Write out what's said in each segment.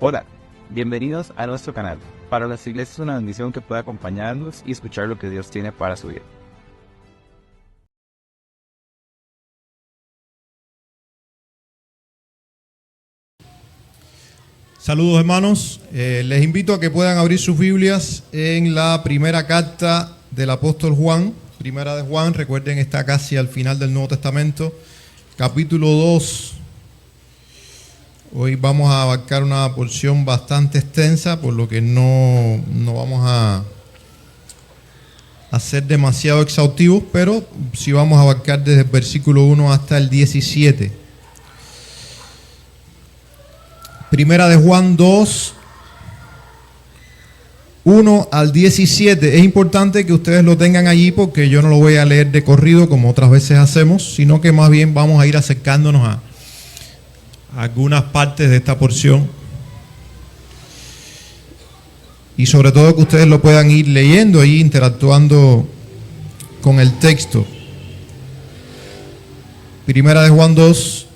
Hola, bienvenidos a nuestro canal. Para las iglesias es una bendición que pueda acompañarnos y escuchar lo que Dios tiene para su vida. Saludos hermanos, les invito a que puedan abrir sus Biblias en la primera carta del apóstol Juan, primera de Juan, recuerden está casi al final del Nuevo Testamento, capítulo 2. Hoy vamos a abarcar una porción bastante extensa, por lo que no vamos a ser demasiado exhaustivos, pero sí vamos a abarcar desde el versículo 1 hasta el 17. Primera de Juan 2, 1 al 17. Es importante que ustedes lo tengan allí porque yo no lo voy a leer de corrido como otras veces hacemos, sino que más bien vamos a ir acercándonos a algunas partes de esta porción. Y sobre todo que ustedes lo puedan ir leyendo ahí, interactuando con el texto. Primera de Juan 2,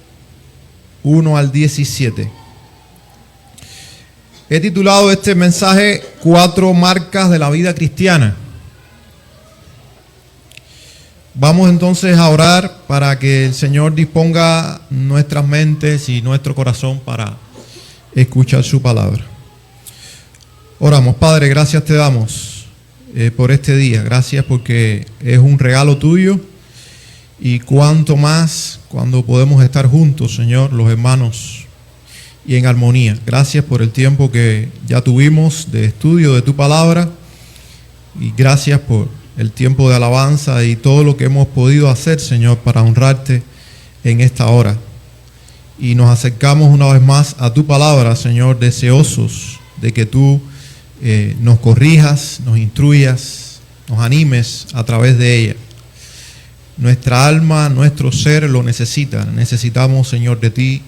1 al 17. He titulado este mensaje 4 marcas de la vida cristiana. Vamos entonces a orar para que el Señor disponga nuestras mentes y nuestro corazón para escuchar su palabra. Oramos. Padre, gracias te damos por este día. Gracias porque es un regalo tuyo y cuanto más cuando podemos estar juntos, Señor, los hermanos, y en armonía. Gracias por el tiempo que ya tuvimos de estudio de tu palabra y gracias por el tiempo de alabanza y todo lo que hemos podido hacer, Señor, para honrarte en esta hora. Y nos acercamos una vez más a tu palabra, Señor, deseosos de que tú nos corrijas, nos instruyas, nos animes a través de ella. Nuestra alma, nuestro ser lo necesita. Necesitamos, Señor, de ti,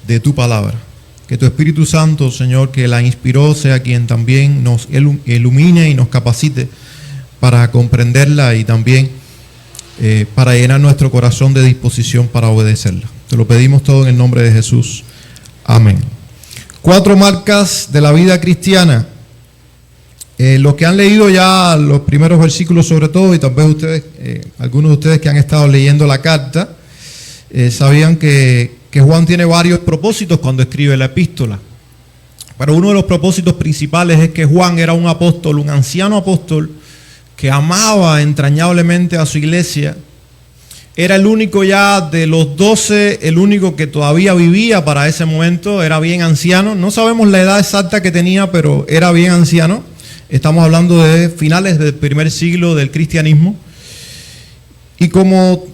de tu palabra. Que tu Espíritu Santo, Señor, que la inspiró, sea quien también nos ilumine y nos capacite para comprenderla y también para llenar nuestro corazón de disposición para obedecerla. Te lo pedimos todo en el nombre de Jesús. Amén. 4 marcas de la vida cristiana. Los que han leído ya los primeros versículos sobre todo, y tal vez ustedes, algunos de ustedes que han estado leyendo la carta, sabían que Juan tiene varios propósitos cuando escribe la epístola. Pero uno de los propósitos principales es que Juan era un apóstol, un anciano apóstol, que amaba entrañablemente a su iglesia. Era el único ya de los 12, el único que todavía vivía para ese momento, era bien anciano. No sabemos la edad exacta que tenía, pero era bien anciano. Estamos hablando de finales del primer siglo del cristianismo. Y como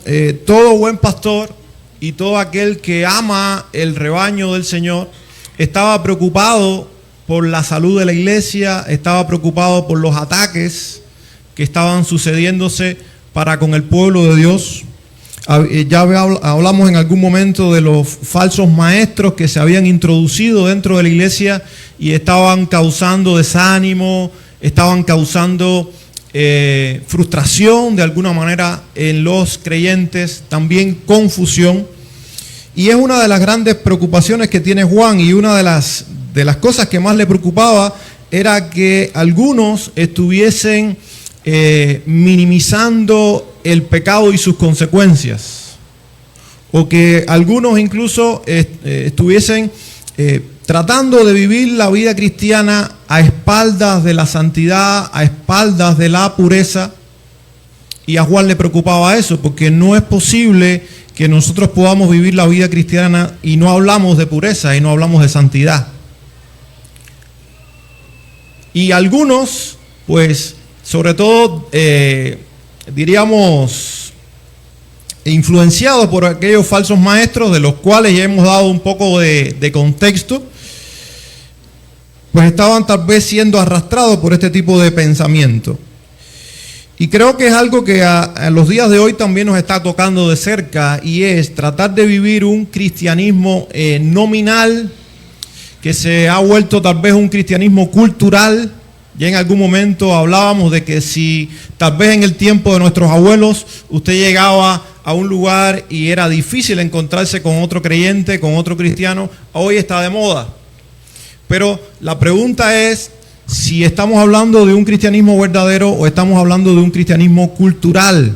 todo buen pastor y todo aquel que ama el rebaño del Señor, estaba preocupado por la salud de la iglesia, estaba preocupado por los ataques que estaban sucediéndose para con el pueblo de Dios. Ya hablamos en algún momento de los falsos maestros que se habían introducido dentro de la iglesia y estaban causando desánimo, estaban causando frustración de alguna manera en los creyentes, también confusión. Y es una de las grandes preocupaciones que tiene Juan, y una de las cosas que más le preocupaba era que algunos estuviesen minimizando el pecado y sus consecuencias, o que algunos incluso estuviesen tratando de vivir la vida cristiana a espaldas de la santidad, a espaldas de la pureza. Y a Juan le preocupaba eso, porque no es posible que nosotros podamos vivir la vida cristiana y no hablamos de pureza y no hablamos de santidad. Y algunos, pues, sobre todo, diríamos, influenciados por aquellos falsos maestros, de los cuales ya hemos dado un poco de contexto, pues estaban tal vez siendo arrastrados por este tipo de pensamiento. Y creo que es algo que a los días de hoy también nos está tocando de cerca, y es tratar de vivir un cristianismo nominal, que se ha vuelto tal vez un cristianismo cultural. Ya en algún momento hablábamos de que si tal vez en el tiempo de nuestros abuelos usted llegaba a un lugar y era difícil encontrarse con otro creyente, con otro cristiano, hoy está de moda. Pero la pregunta es si estamos hablando de un cristianismo verdadero o estamos hablando de un cristianismo cultural.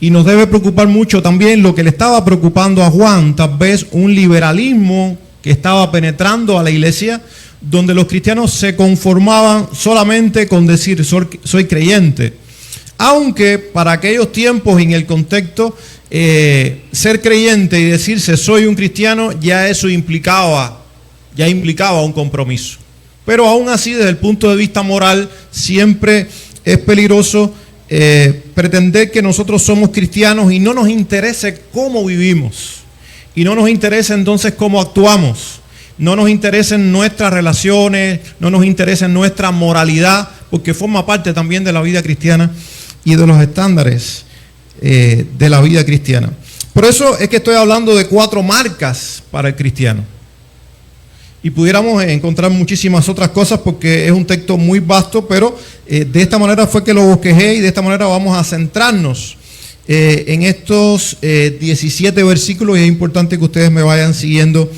Y nos debe preocupar mucho también lo que le estaba preocupando a Juan, tal vez un liberalismo que estaba penetrando a la iglesia, donde los cristianos se conformaban solamente con decir soy creyente. Aunque para aquellos tiempos, en el contexto, ser creyente y decirse soy un cristiano, ya eso implicaba un compromiso. Pero aún así, desde el punto de vista moral, siempre es peligroso pretender que nosotros somos cristianos y no nos interese cómo vivimos. Y no nos interesa entonces cómo actuamos. No nos interesan nuestras relaciones, no nos interesa nuestra moralidad, porque forma parte también de la vida cristiana y de los estándares de la vida cristiana. Por eso es que estoy hablando de 4 marcas para el cristiano. Y pudiéramos encontrar muchísimas otras cosas porque es un texto muy vasto, pero de esta manera fue que lo bosquejé y de esta manera vamos a centrarnos en estos 17 versículos y es importante que ustedes me vayan siguiendo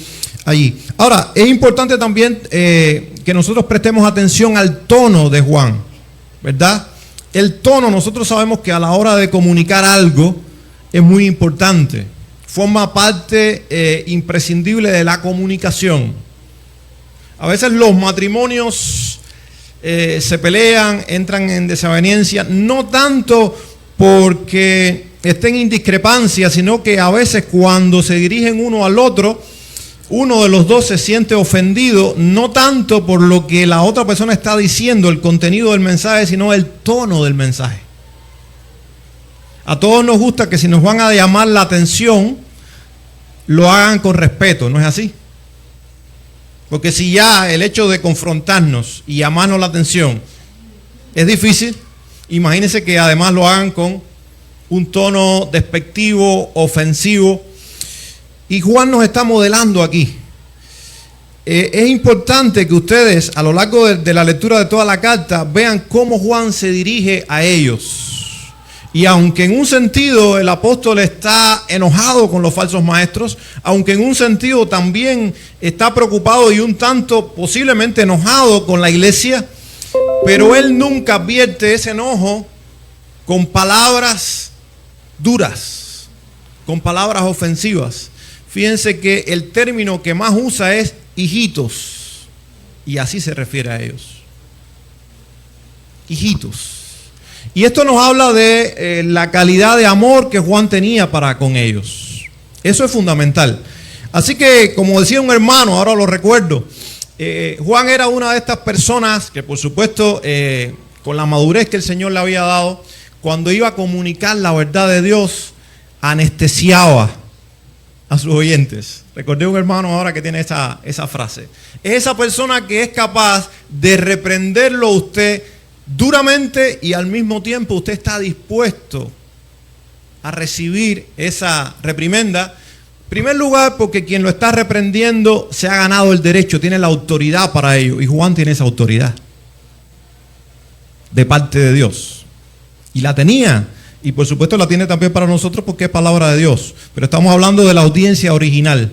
allí. Ahora, es importante también que nosotros prestemos atención al tono de Juan, ¿verdad? El tono, nosotros sabemos que a la hora de comunicar algo es muy importante. Forma parte imprescindible de la comunicación. A veces los matrimonios se pelean, entran en desaveniencia, no tanto porque estén en discrepancia, sino que a veces cuando se dirigen uno al otro, uno de los dos se siente ofendido, no tanto por lo que la otra persona está diciendo, el contenido del mensaje, sino el tono del mensaje. A todos nos gusta que si nos van a llamar la atención, lo hagan con respeto, ¿no es así? Porque si ya el hecho de confrontarnos y llamarnos la atención es difícil, imagínense que además lo hagan con un tono despectivo, ofensivo. Y Juan nos está modelando aquí. Es importante que ustedes a lo largo de la lectura de toda la carta vean cómo Juan se dirige a ellos. Y aunque en un sentido el apóstol está enojado con los falsos maestros, aunque en un sentido también está preocupado y un tanto posiblemente enojado con la iglesia, pero él nunca advierte ese enojo con palabras duras, con palabras ofensivas. Fíjense que el término que más usa es hijitos, y así se refiere a ellos. Hijitos. Y esto nos habla de la calidad de amor que Juan tenía para con ellos. Eso es fundamental. Así que, como decía un hermano, ahora lo recuerdo, Juan era una de estas personas que, por supuesto, con la madurez que el Señor le había dado, cuando iba a comunicar la verdad de Dios, anestesiaba a sus oyentes. Recordé un hermano ahora que tiene esa frase. Es esa persona que es capaz de reprenderlo a usted duramente y al mismo tiempo usted está dispuesto a recibir esa reprimenda. En primer lugar, porque quien lo está reprendiendo se ha ganado el derecho, tiene la autoridad para ello. Y Juan tiene esa autoridad de parte de Dios. Y la tenía. Y por supuesto la tiene también para nosotros porque es palabra de Dios. Pero estamos hablando de la audiencia original.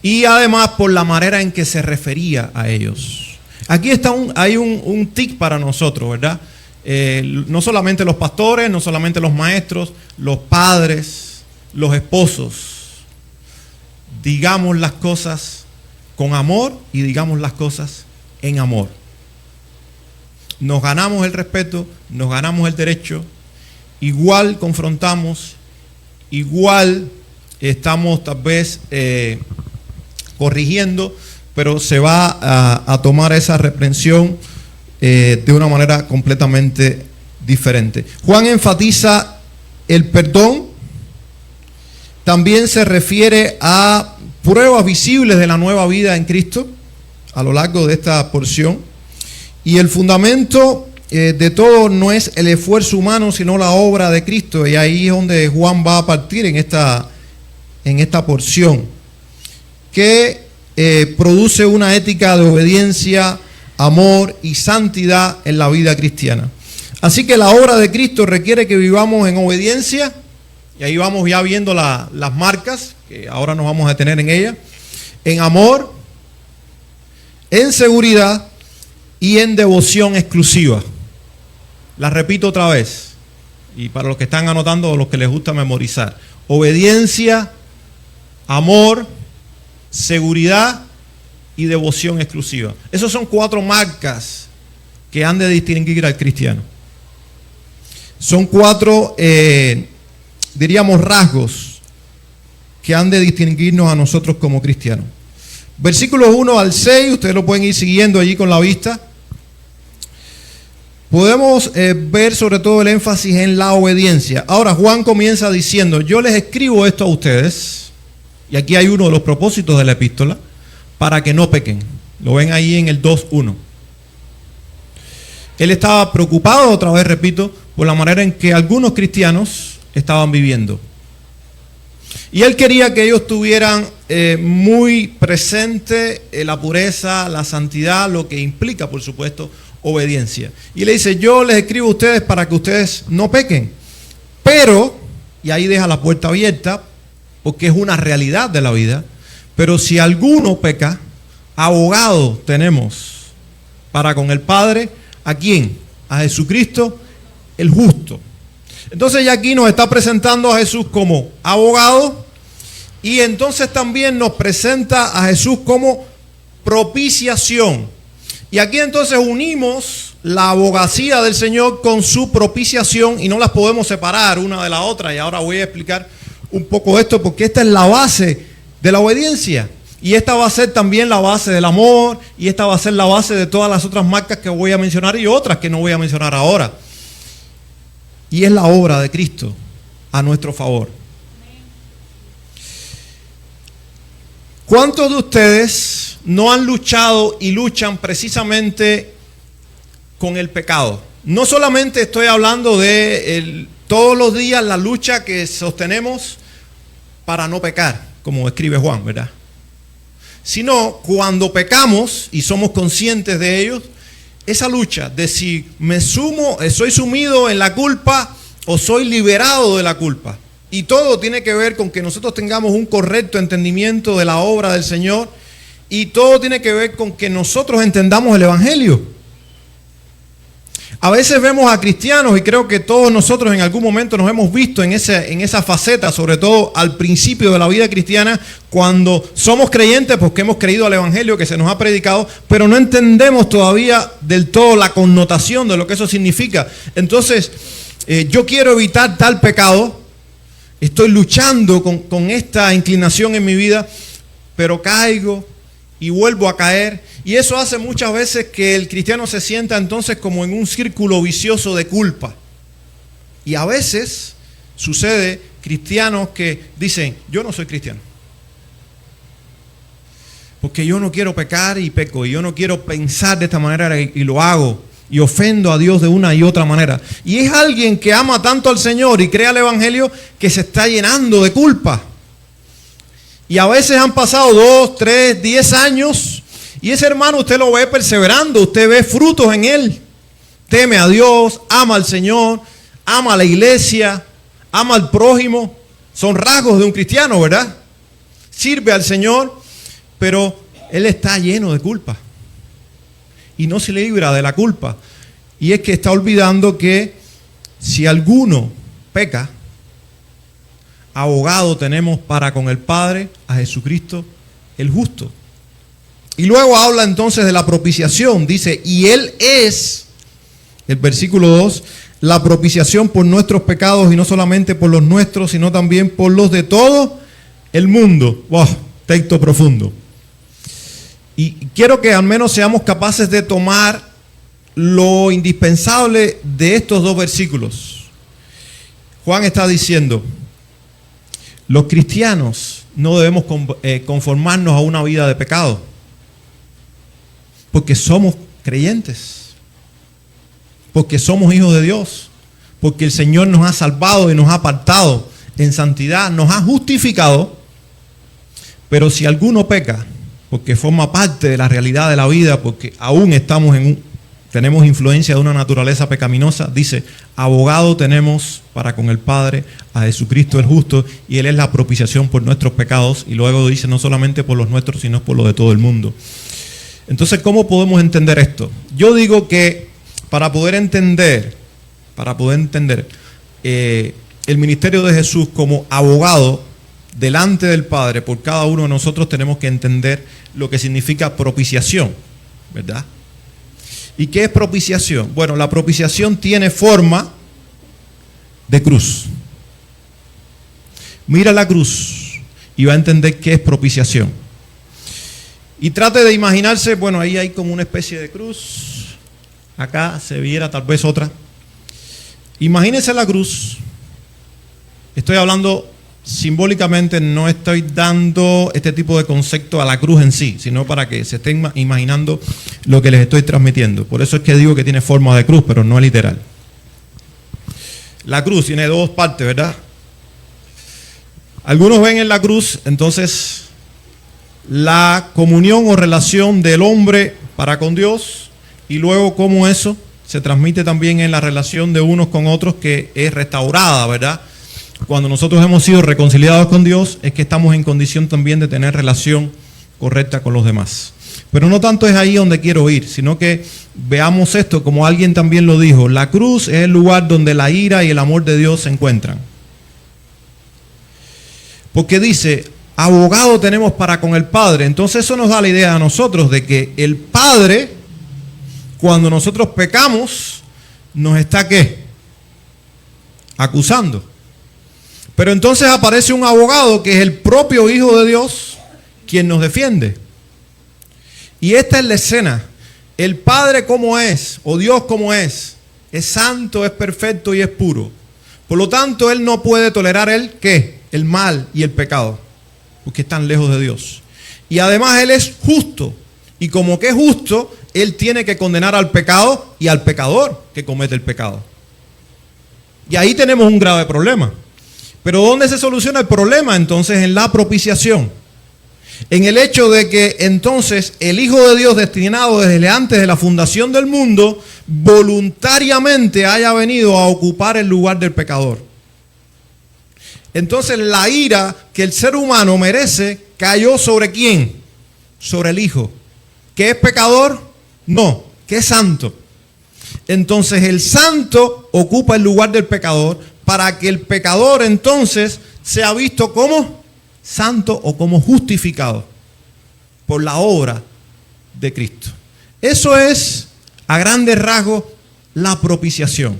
Y además por la manera en que se refería a ellos. Aquí hay un tic para nosotros, ¿verdad? No solamente los pastores, no solamente los maestros, los padres, los esposos. Digamos las cosas con amor y digamos las cosas en amor. Nos ganamos el respeto, nos ganamos el derecho. Igual confrontamos, igual estamos tal vez corrigiendo, pero se va a tomar esa reprensión de una manera completamente diferente. Juan enfatiza el perdón, también se refiere a pruebas visibles de la nueva vida en Cristo a lo largo de esta porción. Y el fundamento de todo no es el esfuerzo humano, sino la obra de Cristo. Y ahí es donde Juan va a partir en esta porción, que produce una ética de obediencia, amor y santidad en la vida cristiana. Así que la obra de Cristo requiere que vivamos en obediencia, y ahí vamos ya viendo las marcas, que ahora nos vamos a detener en ellas, en amor, en seguridad y en devoción exclusiva. La repito otra vez, y para los que están anotando o los que les gusta memorizar: obediencia, amor, seguridad y devoción exclusiva. Esas son 4 marcas que han de distinguir al cristiano. Son 4, diríamos, rasgos que han de distinguirnos a nosotros como cristianos. Versículos 1 al 6, ustedes lo pueden ir siguiendo allí con la vista. Podemos ver sobre todo el énfasis en la obediencia. Ahora Juan comienza diciendo: yo les escribo esto a ustedes, y aquí hay uno de los propósitos de la epístola, para que no pequen. Lo ven ahí en el 2:1. Él estaba preocupado, otra vez repito, por la manera en que algunos cristianos estaban viviendo. Y él quería que ellos tuvieran muy presente la pureza, la santidad, lo que implica, por supuesto, obediencia. Y le dice: yo les escribo a ustedes para que ustedes no pequen. Pero, y ahí deja la puerta abierta, porque es una realidad de la vida, pero si alguno peca, abogado tenemos para con el Padre. ¿A quién? A Jesucristo, el justo. Entonces ya aquí nos está presentando a Jesús como abogado, y entonces también nos presenta a Jesús como propiciación. Y aquí entonces unimos la abogacía del Señor con su propiciación, y no las podemos separar una de la otra. Y ahora voy a explicar un poco esto, porque esta es la base de la obediencia. Y esta va a ser también la base del amor, y esta va a ser la base de todas las otras marcas que voy a mencionar y otras que no voy a mencionar ahora. Y es la obra de Cristo a nuestro favor. ¿Cuántos de ustedes no han luchado y luchan precisamente con el pecado? No solamente estoy hablando de todos los días la lucha que sostenemos para no pecar, como escribe Juan, ¿verdad? Sino cuando pecamos y somos conscientes de ello, esa lucha de si soy sumido en la culpa o soy liberado de la culpa. Y todo tiene que ver con que nosotros tengamos un correcto entendimiento de la obra del Señor, y todo tiene que ver con que nosotros entendamos el Evangelio. A veces vemos a cristianos, y creo que todos nosotros en algún momento nos hemos visto en esa faceta, sobre todo al principio de la vida cristiana, cuando somos creyentes porque hemos creído al Evangelio que se nos ha predicado, pero no entendemos todavía del todo la connotación de lo que eso significa. Entonces, yo quiero evitar tal pecado, estoy luchando con esta inclinación en mi vida, pero caigo y vuelvo a caer. Y eso hace muchas veces que el cristiano se sienta entonces como en un círculo vicioso de culpa. Y a veces sucede cristianos que dicen: yo no soy cristiano, porque yo no quiero pecar y peco, y yo no quiero pensar de esta manera y lo hago, y ofendo a Dios de una y otra manera. Y es alguien que ama tanto al Señor y cree al Evangelio que se está llenando de culpa. Y a veces han pasado 2, 3, 10 años, y ese hermano usted lo ve perseverando, usted ve frutos en él. Teme a Dios, ama al Señor, ama a la iglesia, ama al prójimo. Son rasgos de un cristiano, ¿verdad? Sirve al Señor, pero él está lleno de culpa. Y no se libra de la culpa. Y es que está olvidando que si alguno peca, abogado tenemos para con el Padre, a Jesucristo el justo. Y luego habla entonces de la propiciación. Dice: y Él es, el versículo 2, la propiciación por nuestros pecados, y no solamente por los nuestros, sino también por los de todo el mundo. ¡Wow! Texto profundo. Y quiero que al menos seamos capaces de tomar lo indispensable de estos 2 versículos. Juan está diciendo: los cristianos no debemos conformarnos a una vida de pecado, porque somos creyentes, porque somos hijos de Dios, porque el Señor nos ha salvado y nos ha apartado en santidad, nos ha justificado. Pero si alguno peca, porque forma parte de la realidad de la vida, porque aún tenemos influencia de una naturaleza pecaminosa, dice: abogado tenemos para con el Padre, a Jesucristo el justo, y Él es la propiciación por nuestros pecados. Y luego dice: no solamente por los nuestros, sino por los de todo el mundo. Entonces, ¿cómo podemos entender esto? Yo digo que para poder entender el ministerio de Jesús como abogado delante del Padre por cada uno de nosotros, tenemos que entender lo que significa propiciación, ¿verdad? ¿Y qué es propiciación? Bueno, la propiciación tiene forma de cruz. Mira la cruz y va a entender qué es propiciación. Y trate de imaginarse, bueno, ahí hay como una especie de cruz. Acá se viera tal vez otra. Imagínense la cruz. Estoy hablando simbólicamente, no estoy dando este tipo de concepto a la cruz en sí, sino para que se estén imaginando lo que les estoy transmitiendo. Por eso es que digo que tiene forma de cruz, pero no es literal. La cruz tiene dos partes, ¿verdad? Algunos ven en la cruz, entonces, la comunión o relación del hombre para con Dios, y luego cómo eso se transmite también en la relación de unos con otros, que es restaurada, ¿verdad? Cuando nosotros hemos sido reconciliados con Dios, es que estamos en condición también de tener relación correcta con los demás. Pero no tanto es ahí donde quiero ir, sino que veamos esto como alguien también lo dijo. La cruz es el lugar donde la ira y el amor de Dios se encuentran. Porque dice, abogado tenemos para con el Padre. Entonces eso nos da la idea a nosotros de que el Padre, cuando nosotros pecamos, nos está ¿qué? Acusando. Pero entonces aparece un abogado que es el propio Hijo de Dios quien nos defiende. Y esta es la escena. El Padre como es, o Dios como es santo, es perfecto y es puro. Por lo tanto, Él no puede tolerar ¿qué? El mal y el pecado, porque están lejos de Dios. Y además Él es justo. Y como que es justo, Él tiene que condenar al pecado y al pecador que comete el pecado. Y ahí tenemos un grave problema. Pero ¿dónde se soluciona el problema? Entonces en la propiciación. En el hecho de que entonces el Hijo de Dios, destinado desde antes de la fundación del mundo, voluntariamente haya venido a ocupar el lugar del pecador. Entonces la ira que el ser humano merece cayó ¿sobre quién? Sobre el Hijo. ¿Que es pecador? No, que es santo. Entonces el santo ocupa el lugar del pecador para que el pecador entonces sea visto como santo o como justificado por la obra de Cristo. Eso es, a grandes rasgos, la propiciación,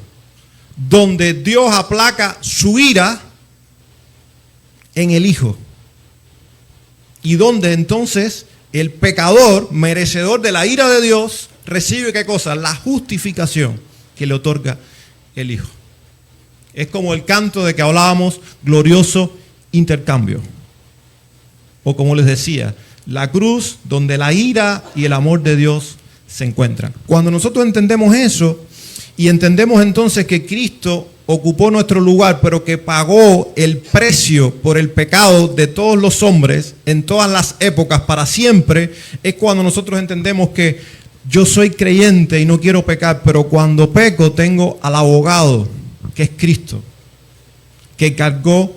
donde Dios aplaca su ira en el Hijo y donde entonces el pecador, merecedor de la ira de Dios, recibe ¿qué cosa? La justificación que le otorga el Hijo. Es como el canto de que hablábamos, glorioso intercambio. O como les decía, la cruz donde la ira y el amor de Dios se encuentran. Cuando nosotros entendemos eso y entendemos entonces que Cristo ocupó nuestro lugar, pero que pagó el precio por el pecado de todos los hombres en todas las épocas para siempre, es cuando nosotros entendemos que yo soy creyente y no quiero pecar, pero cuando peco tengo al abogado, que es Cristo, que cargó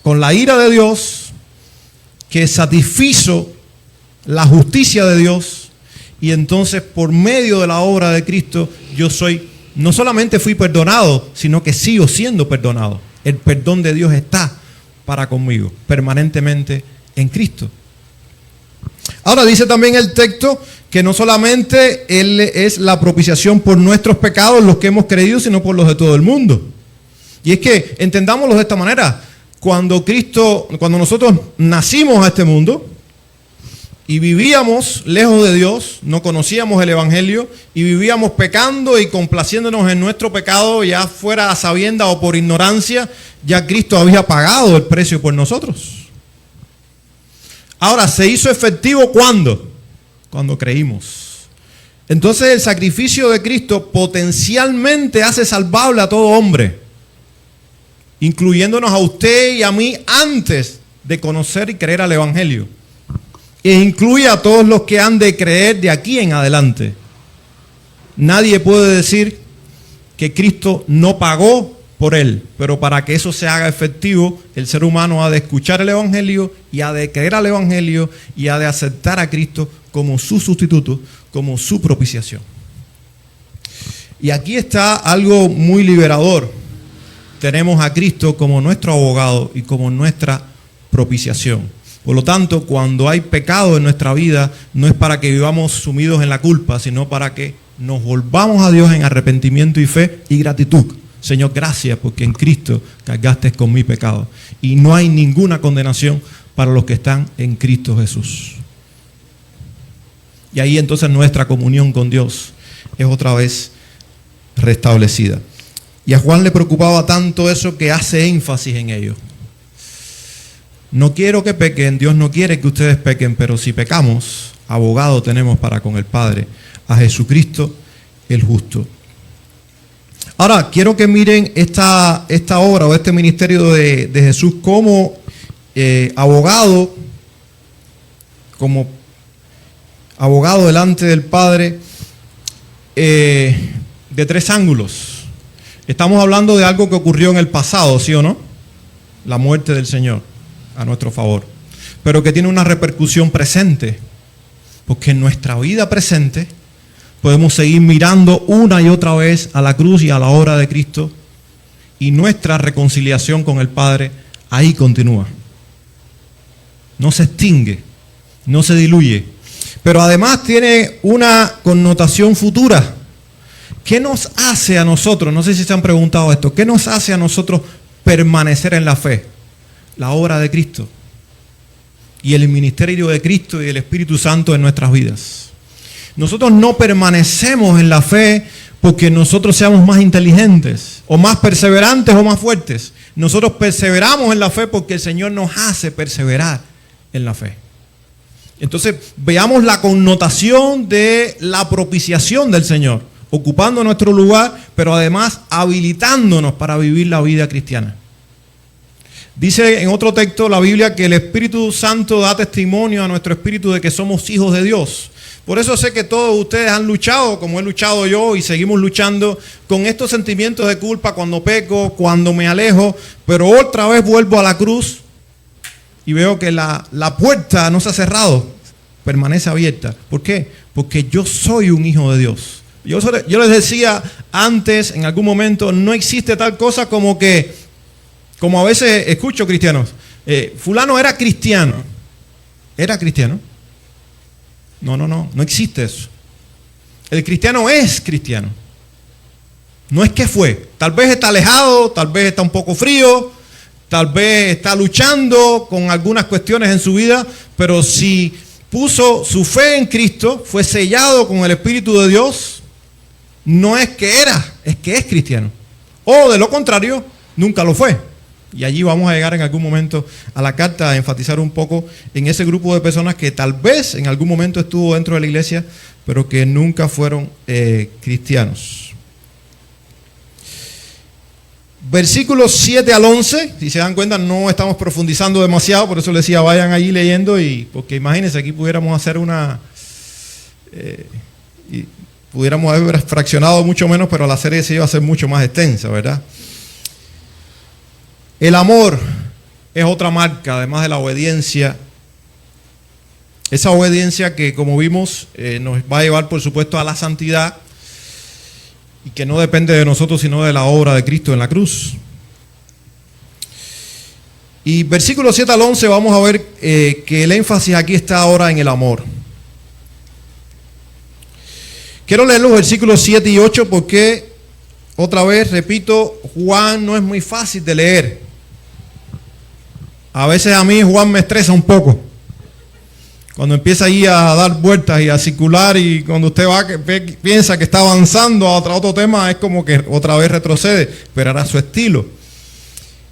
con la ira de Dios, que satisfizo la justicia de Dios, y entonces por medio de la obra de Cristo yo no solamente fui perdonado, sino que sigo siendo perdonado. El perdón de Dios está para conmigo, permanentemente en Cristo. Ahora dice también el texto que no solamente Él es la propiciación por nuestros pecados, los que hemos creído, sino por los de todo el mundo. Y es que entendámoslo de esta manera. Cuando nosotros nacimos a este mundo y vivíamos lejos de Dios, no conocíamos el Evangelio y vivíamos pecando y complaciéndonos en nuestro pecado, ya fuera a sabienda o por ignorancia, ya Cristo había pagado el precio por nosotros. Ahora, ¿se hizo efectivo cuándo? Cuando creímos. Entonces el sacrificio de Cristo potencialmente hace salvable a todo hombre, incluyéndonos a usted y a mí antes de conocer y creer al Evangelio. E incluye a todos los que han de creer de aquí en adelante. Nadie puede decir que Cristo no pagó por Él. Pero para que eso se haga efectivo, el ser humano ha de escuchar el Evangelio y ha de creer al Evangelio y ha de aceptar a Cristo como su sustituto, como su propiciación. Y aquí está algo muy liberador. Tenemos a Cristo como nuestro abogado y como nuestra propiciación. Por lo tanto, cuando hay pecado en nuestra vida, no es para que vivamos sumidos en la culpa, sino para que nos volvamos a Dios en arrepentimiento y fe y gratitud. Señor, gracias porque en Cristo cargaste con mi pecado. Y no hay ninguna condenación para los que están en Cristo Jesús. Y ahí entonces nuestra comunión con Dios es otra vez restablecida. Y a Juan le preocupaba tanto eso que hace énfasis en ello. No quiero que pequen, Dios no quiere que ustedes pequen, pero si pecamos, abogado tenemos para con el Padre, a Jesucristo el justo. Ahora, quiero que miren esta obra o este ministerio de Jesús como abogado delante del Padre de tres ángulos. Estamos hablando de algo que ocurrió en el pasado, ¿sí o no? La muerte del Señor a nuestro favor, pero que tiene una repercusión presente, porque en nuestra vida presente podemos seguir mirando una y otra vez a la cruz y a la obra de Cristo, y nuestra reconciliación con el Padre ahí continúa. No se extingue, no se diluye, pero además tiene una connotación futura. ¿Qué nos hace a nosotros? No sé si se han preguntado esto. ¿Qué nos hace a nosotros permanecer en la fe? La obra de Cristo y el ministerio de Cristo y del Espíritu Santo en nuestras vidas. Nosotros no permanecemos en la fe porque nosotros seamos más inteligentes o más perseverantes o más fuertes. Nosotros perseveramos en la fe porque el Señor nos hace perseverar en la fe. Entonces veamos la connotación de la propiciación del Señor, ocupando nuestro lugar, pero además habilitándonos para vivir la vida cristiana. Dice en otro texto la Biblia que el Espíritu Santo da testimonio a nuestro espíritu de que somos hijos de Dios. Por eso sé que todos ustedes han luchado, como he luchado yo, y seguimos luchando con estos sentimientos de culpa cuando peco, cuando me alejo, pero otra vez vuelvo a la cruz y veo que la puerta no se ha cerrado, permanece abierta. ¿Por qué? Porque yo soy un hijo de Dios. Yo les decía antes, en algún momento, no existe tal cosa como a veces escucho cristianos, fulano era cristiano. ¿Era cristiano? No existe eso. El cristiano es cristiano. No es que fue. Tal vez está alejado, tal vez está un poco frío, tal vez está luchando con algunas cuestiones en su vida, pero si puso su fe en Cristo, fue sellado con el Espíritu de Dios, no es que era, es que es cristiano. O de lo contrario, nunca lo fue. Y allí vamos a llegar en algún momento a la carta a enfatizar un poco en ese grupo de personas que tal vez en algún momento estuvo dentro de la iglesia, pero que nunca fueron cristianos. Versículos 7 al 11, si se dan cuenta no estamos profundizando demasiado, por eso les decía vayan allí leyendo, porque imagínense, aquí pudiéramos hacer pudiéramos haber fraccionado mucho menos, pero la serie se iba a hacer mucho más extensa, ¿verdad? El amor es otra marca, además de la obediencia. Esa obediencia que, como vimos, nos va a llevar, por supuesto, a la santidad y que no depende de nosotros, sino de la obra de Cristo en la cruz. Y versículos 7 al 11 vamos a ver que el énfasis aquí está ahora en el amor. Quiero leer los versículos 7 y 8 porque, otra vez, repito, Juan no es muy fácil de leer. A veces a mí Juan me estresa un poco. Cuando empieza ahí a dar vueltas y a circular y cuando usted piensa que está avanzando a otro tema, es como que otra vez retrocede, pero era su estilo.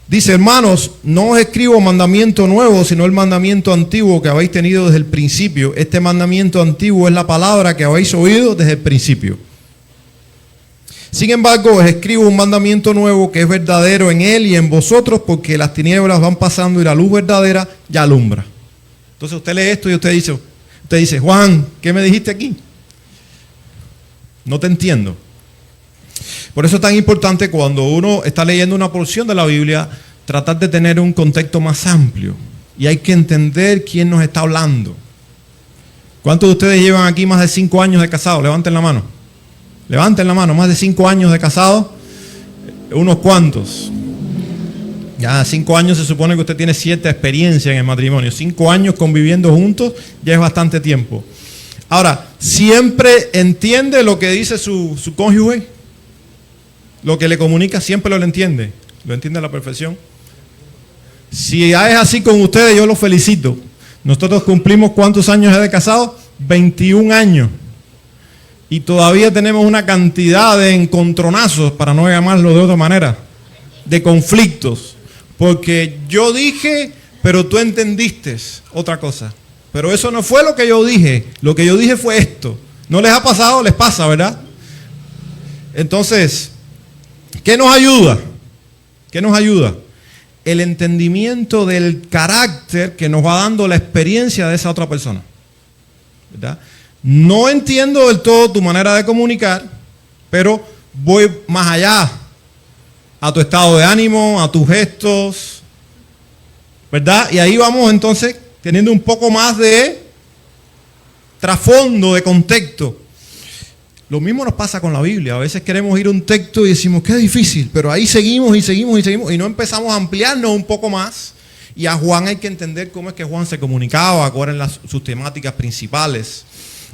Dice, hermanos, no os escribo mandamiento nuevo, sino el mandamiento antiguo que habéis tenido desde el principio. Este mandamiento antiguo es la palabra que habéis oído desde el principio. Sin embargo, os escribo un mandamiento nuevo que es verdadero en él y en vosotros, porque las tinieblas van pasando y la luz verdadera ya alumbra. Entonces usted lee esto y usted dice, Juan, ¿qué me dijiste aquí? No te entiendo. Por eso es tan importante cuando uno está leyendo una porción de la Biblia, tratar de tener un contexto más amplio. Y hay que entender quién nos está hablando. ¿Cuántos de ustedes llevan aquí más de 5 años de casado? Levanten la mano. Levanten la mano, más de 5 años de casado. Unos cuantos. Ya 5 años se supone que usted tiene cierta experiencia en el matrimonio. 5 años conviviendo juntos ya es bastante tiempo. Ahora, ¿siempre entiende lo que dice su cónyuge? Lo que le comunica, ¿siempre lo entiende? ¿Lo entiende a la perfección? Si es así con ustedes, yo los felicito. Nosotros cumplimos ¿cuántos años de casado? 21 años. Y todavía tenemos una cantidad de encontronazos, para no llamarlo de otra manera, de conflictos. Porque yo dije, pero tú entendiste otra cosa. Pero eso no fue lo que yo dije. Lo que yo dije fue esto. ¿No les ha pasado? Les pasa, ¿verdad? Entonces, ¿qué nos ayuda? ¿Qué nos ayuda? El entendimiento del carácter que nos va dando la experiencia de esa otra persona, ¿verdad? No entiendo del todo tu manera de comunicar, pero voy más allá, a tu estado de ánimo, a tus gestos, ¿verdad? Y ahí vamos entonces teniendo un poco más de trasfondo, de contexto. Lo mismo nos pasa con la Biblia. A veces queremos ir a un texto y decimos, qué difícil, pero ahí seguimos y no empezamos a ampliarnos un poco más. Y a Juan hay que entender cómo es que Juan se comunicaba, cuáles eran sus temáticas principales.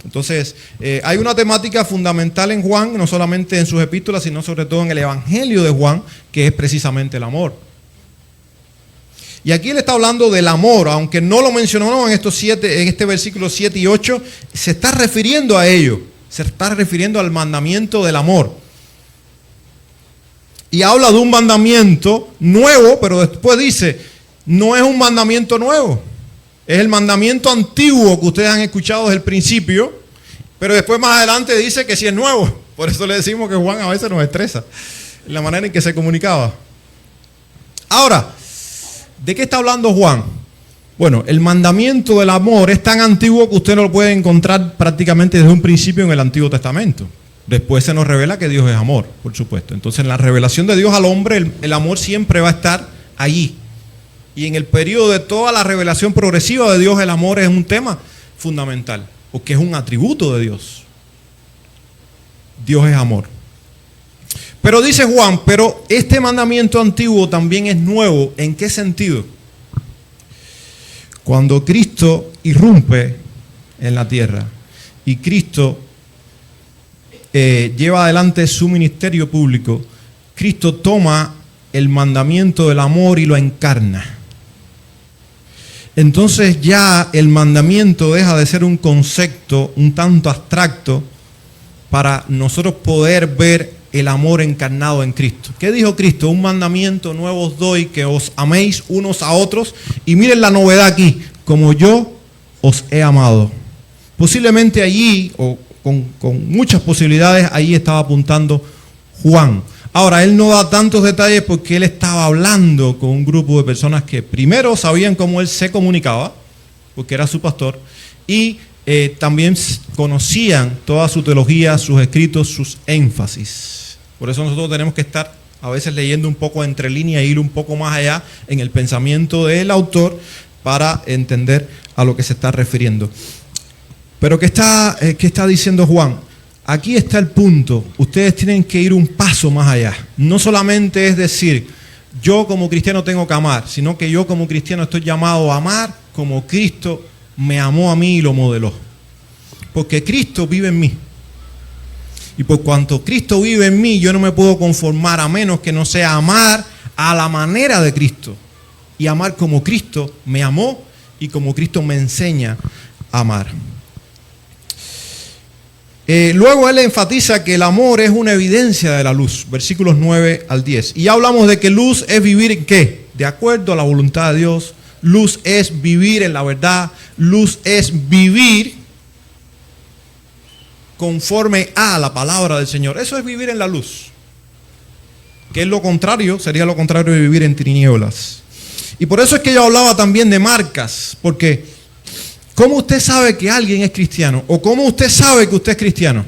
Entonces, hay una temática fundamental en Juan, no solamente en sus epístolas, sino sobre todo en el Evangelio de Juan, que es precisamente el amor. Y aquí él está hablando del amor, aunque no lo mencionó en este versículo 7 y 8, se está refiriendo a ello. Se está refiriendo al mandamiento del amor. Y habla de un mandamiento nuevo, pero después dice, no es un mandamiento nuevo. Es el mandamiento antiguo que ustedes han escuchado desde el principio, pero después más adelante dice que sí es nuevo. Por eso le decimos que Juan a veces nos estresa, en la manera en que se comunicaba. Ahora, ¿de qué está hablando Juan? Bueno, el mandamiento del amor es tan antiguo que usted no lo puede encontrar prácticamente desde un principio en el Antiguo Testamento. Después se nos revela que Dios es amor, por supuesto. Entonces, en la revelación de Dios al hombre, el amor siempre va a estar allí. Y en el periodo de toda la revelación progresiva de Dios, el amor es un tema fundamental, porque es un atributo de Dios. Dios es amor. Pero dice Juan, pero este mandamiento antiguo también es nuevo. ¿En qué sentido? Cuando Cristo irrumpe en la tierra y Cristo lleva adelante su ministerio público, Cristo toma el mandamiento del amor y lo encarna. Entonces ya el mandamiento deja de ser un concepto un tanto abstracto para nosotros poder ver el amor encarnado en Cristo. ¿Qué dijo Cristo? Un mandamiento nuevo os doy, que os améis unos a otros. Y miren la novedad aquí, como yo os he amado. Posiblemente allí, o con muchas posibilidades, ahí estaba apuntando Juan. Ahora, él no da tantos detalles porque él estaba hablando con un grupo de personas que primero sabían cómo él se comunicaba, porque era su pastor, y también conocían toda su teología, sus escritos, sus énfasis. Por eso nosotros tenemos que estar a veces leyendo un poco entre líneas e ir un poco más allá en el pensamiento del autor para entender a lo que se está refiriendo. Pero ¿qué está diciendo Juan? Aquí está el punto. Ustedes tienen que ir un paso más allá. No solamente es decir, yo como cristiano tengo que amar, sino que yo como cristiano estoy llamado a amar como Cristo me amó a mí y lo modeló. Porque Cristo vive en mí. Y por cuanto Cristo vive en mí, yo no me puedo conformar a menos que no sea amar a la manera de Cristo. Y amar como Cristo me amó y como Cristo me enseña a amar. Luego él enfatiza que el amor es una evidencia de la luz, versículos 9 al 10. Y ya hablamos de que luz es vivir en ¿qué? De acuerdo a la voluntad de Dios. Luz es vivir en la verdad. Luz es vivir conforme a la palabra del Señor. Eso es vivir en la luz. Que es lo contrario, sería lo contrario de vivir en tinieblas. Y por eso es que yo hablaba también de marcas, porque ¿cómo usted sabe que alguien es cristiano? ¿O cómo usted sabe que usted es cristiano?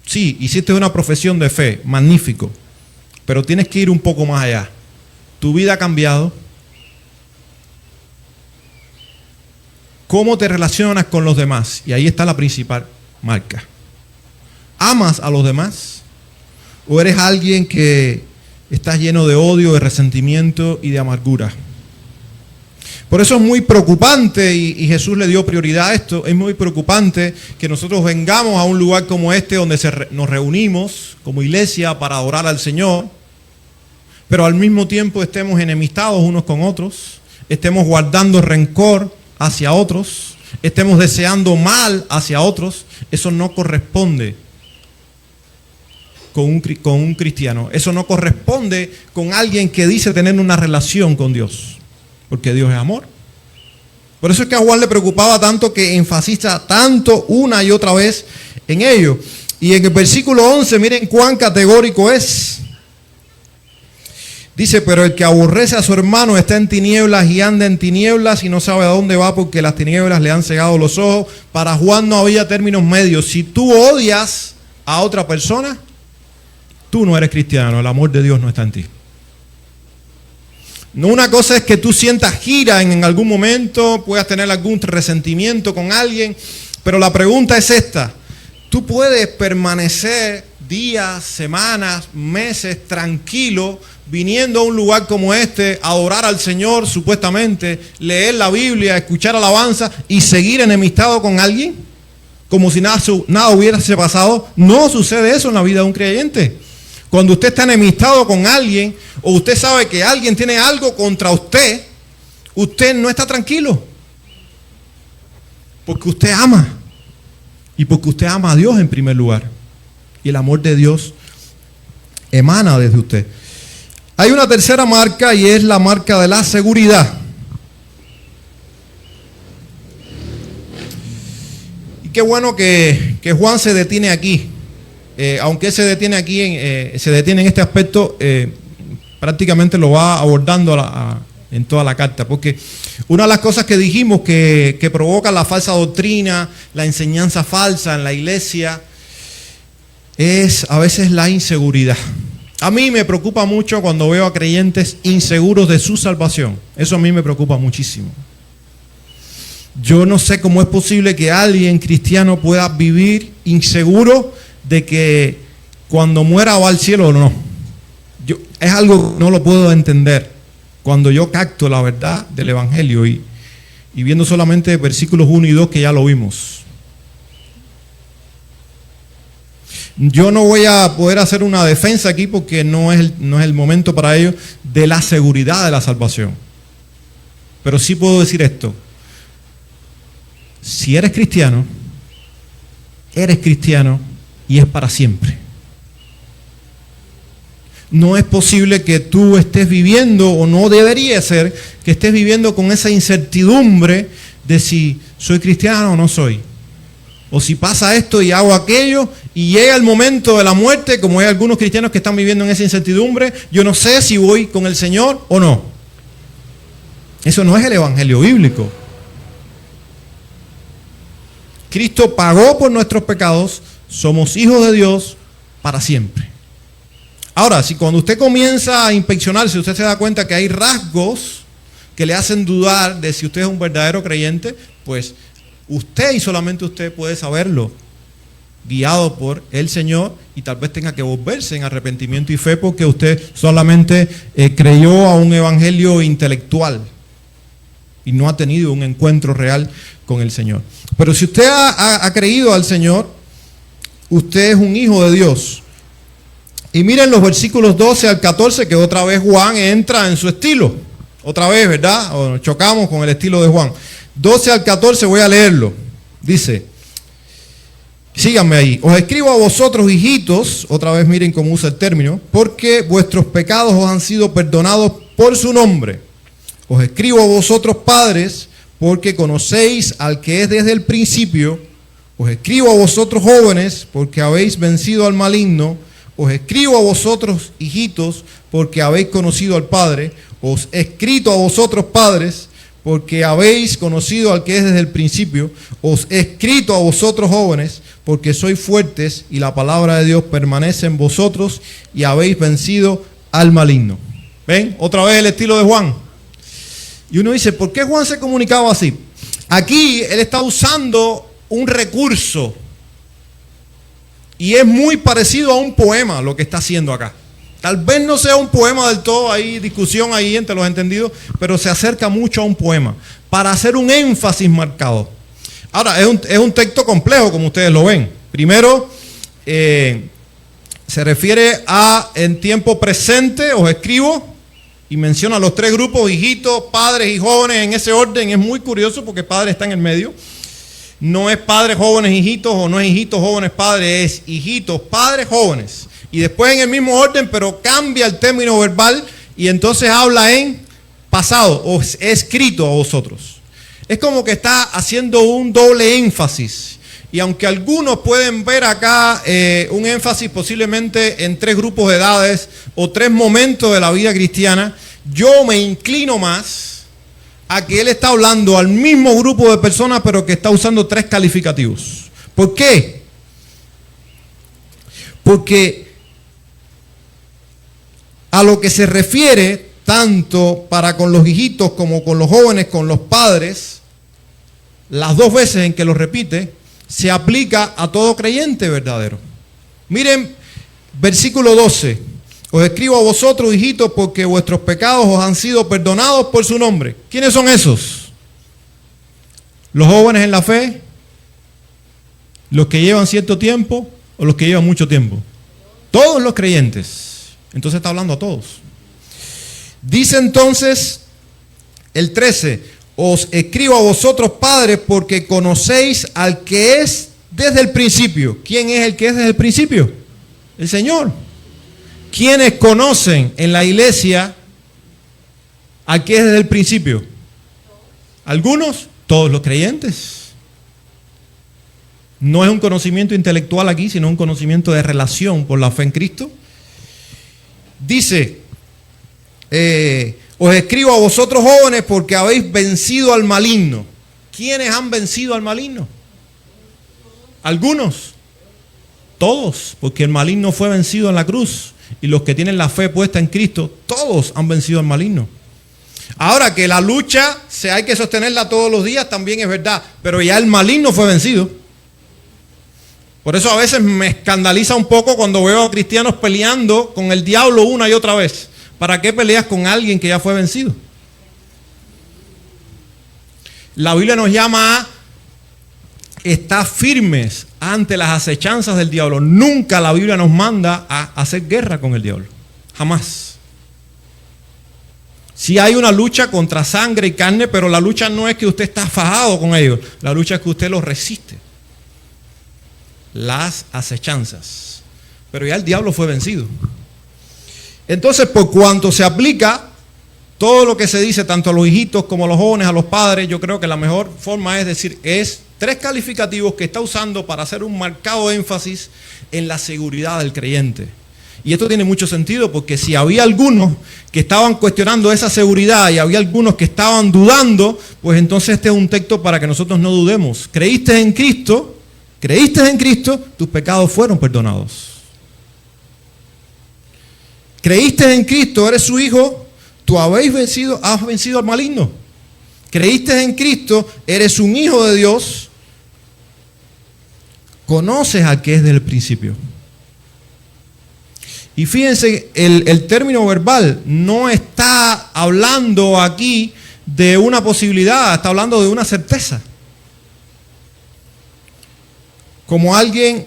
Sí, hiciste una profesión de fe, magnífico, pero tienes que ir un poco más allá. Tu vida ha cambiado. ¿Cómo te relacionas con los demás? Y ahí está la principal marca. ¿Amas a los demás? ¿O eres alguien que estás lleno de odio, de resentimiento y de amargura? Por eso es muy preocupante, y Jesús le dio prioridad a esto, es muy preocupante que nosotros vengamos a un lugar como este donde nos reunimos como iglesia para adorar al Señor, pero al mismo tiempo estemos enemistados unos con otros, estemos guardando rencor hacia otros, estemos deseando mal hacia otros. Eso no corresponde con un cristiano. Eso no corresponde con alguien que dice tener una relación con Dios, porque Dios es amor. Por eso es que a Juan le preocupaba tanto que enfatiza tanto una y otra vez en ello. Y en el versículo 11, miren cuán categórico es. Dice, pero el que aborrece a su hermano está en tinieblas y anda en tinieblas y no sabe a dónde va porque las tinieblas le han cegado los ojos. Para Juan no había términos medios. Si tú odias a otra persona, tú no eres cristiano, el amor de Dios no está en ti. No, una cosa es que tú sientas ira en algún momento, puedas tener algún resentimiento con alguien, pero la pregunta es esta: ¿tú puedes permanecer días, semanas, meses tranquilo viniendo a un lugar como este, a adorar al Señor supuestamente, leer la Biblia, escuchar alabanza y seguir enemistado con alguien? Como si nada hubiese pasado. No sucede eso en la vida de un creyente. Cuando usted está enemistado con alguien, o usted sabe que alguien tiene algo contra usted, usted no está tranquilo. Porque usted ama. Y porque usted ama a Dios en primer lugar. Y el amor de Dios emana desde usted. Hay una tercera marca y es la marca de la seguridad. Y qué bueno que Juan se detiene aquí. Aunque se detiene aquí, se detiene en este aspecto, prácticamente lo va abordando en toda la carta. Porque una de las cosas que dijimos que provoca la falsa doctrina, la enseñanza falsa en la iglesia, es a veces la inseguridad. A mí me preocupa mucho cuando veo a creyentes inseguros de su salvación. Eso a mí me preocupa muchísimo. Yo no sé cómo es posible que alguien cristiano pueda vivir inseguro de que cuando muera va al cielo o no. Es algo que no lo puedo entender cuando yo capto la verdad del Evangelio y viendo solamente versículos 1 y 2 que ya lo vimos. Yo no voy a poder hacer una defensa aquí porque no es el momento para ello de la seguridad de la salvación. Pero sí puedo decir esto: si eres cristiano y es para siempre. No es posible que tú estés viviendo, o no debería ser, que estés viviendo con esa incertidumbre de si soy cristiano o no soy. O si pasa esto y hago aquello, y llega el momento de la muerte, como hay algunos cristianos que están viviendo en esa incertidumbre, yo no sé si voy con el Señor o no. Eso no es el Evangelio bíblico. Cristo pagó por nuestros pecados, somos hijos de Dios para siempre. Ahora, si cuando usted comienza a inspeccionarse, usted se da cuenta que hay rasgos que le hacen dudar de si usted es un verdadero creyente, pues usted y solamente usted puede saberlo, guiado por el Señor, y tal vez tenga que volverse en arrepentimiento y fe porque usted solamente creyó a un evangelio intelectual y no ha tenido un encuentro real con el Señor. Pero si usted ha creído al Señor, usted es un hijo de Dios. Y miren los versículos 12 al 14, que otra vez Juan entra en su estilo. Otra vez, ¿verdad? O chocamos con el estilo de Juan. 12 al 14 voy a leerlo. Dice, síganme ahí. Os escribo a vosotros, hijitos, otra vez miren cómo usa el término, porque vuestros pecados os han sido perdonados por su nombre. Os escribo a vosotros, padres, porque conocéis al que es desde el principio. Os escribo a vosotros, jóvenes, porque habéis vencido al maligno. Os escribo a vosotros, hijitos, porque habéis conocido al Padre. Os he escrito a vosotros, padres, porque habéis conocido al que es desde el principio. Os he escrito a vosotros, jóvenes, porque sois fuertes y la palabra de Dios permanece en vosotros y habéis vencido al maligno. ¿Ven? Otra vez el estilo de Juan. Y uno dice, ¿por qué Juan se comunicaba así? Aquí él está usando un recurso y es muy parecido a un poema lo que está haciendo acá. Tal vez no sea un poema del todo, hay discusión ahí entre los entendidos, pero se acerca mucho a un poema para hacer un énfasis marcado. Ahora, es un texto complejo, como ustedes lo ven. Primero, se refiere a en tiempo presente, os escribo, y menciona los tres grupos, hijitos, padres y jóvenes, en ese orden. Es muy curioso porque padre está en el medio. No es padres, jóvenes, hijitos, o no es hijitos, jóvenes, padres, es hijitos, padres, jóvenes. Y después en el mismo orden, pero cambia el término verbal y entonces habla en pasado, o escrito a vosotros. Es como que está haciendo un doble énfasis. Y aunque algunos pueden ver acá un énfasis posiblemente en tres grupos de edades o tres momentos de la vida cristiana, yo me inclino más a que él está hablando al mismo grupo de personas, pero que está usando tres calificativos. ¿Por qué? Porque a lo que se refiere, tanto para con los hijitos como con los jóvenes, con los padres, las dos veces en que lo repite, se aplica a todo creyente verdadero. Miren, versículo 12. Os escribo a vosotros, hijitos, porque vuestros pecados os han sido perdonados por su nombre. ¿Quiénes son esos? ¿Los jóvenes en la fe? ¿Los que llevan cierto tiempo o los que llevan mucho tiempo? Todos los creyentes. Entonces está hablando a todos. Dice entonces el 13. Os escribo a vosotros, padres, porque conocéis al que es desde el principio. ¿Quién es el que es desde el principio? El Señor. ¿Quiénes conocen en la iglesia al que es desde el principio? ¿Algunos? Todos los creyentes. No es un conocimiento intelectual aquí, sino un conocimiento de relación por la fe en Cristo. Dice, os escribo a vosotros jóvenes porque habéis vencido al maligno. ¿Quiénes han vencido al maligno? ¿Algunos? Todos, porque el maligno fue vencido en la cruz. Y los que tienen la fe puesta en Cristo, todos han vencido al maligno. Ahora que la lucha hay que sostenerla todos los días, también es verdad. Pero ya el maligno fue vencido. Por eso a veces me escandaliza un poco cuando veo a cristianos peleando con el diablo una y otra vez. ¿Para qué peleas con alguien que ya fue vencido? La Biblia nos llama a estar firmes ante las acechanzas del diablo. Nunca la Biblia nos manda a hacer guerra con el diablo. Jamás. Sí hay una lucha contra sangre y carne, pero la lucha no es que usted está fajado con ellos. La lucha es que usted los resiste. Las acechanzas. Pero ya el diablo fue vencido. Entonces, por cuanto se aplica todo lo que se dice, tanto a los hijitos como a los jóvenes, a los padres, yo creo que la mejor forma es decir, es tres calificativos que está usando para hacer un marcado énfasis en la seguridad del creyente. Y esto tiene mucho sentido porque si había algunos que estaban cuestionando esa seguridad y había algunos que estaban dudando, pues entonces este es un texto para que nosotros no dudemos. Creíste en Cristo, tus pecados fueron perdonados. Creíste en Cristo, eres su hijo, tú has vencido al maligno. Creíste en Cristo, eres un hijo de Dios, conoces al que es del principio. Y fíjense, el término verbal no está hablando aquí de una posibilidad, está hablando de una certeza. Como alguien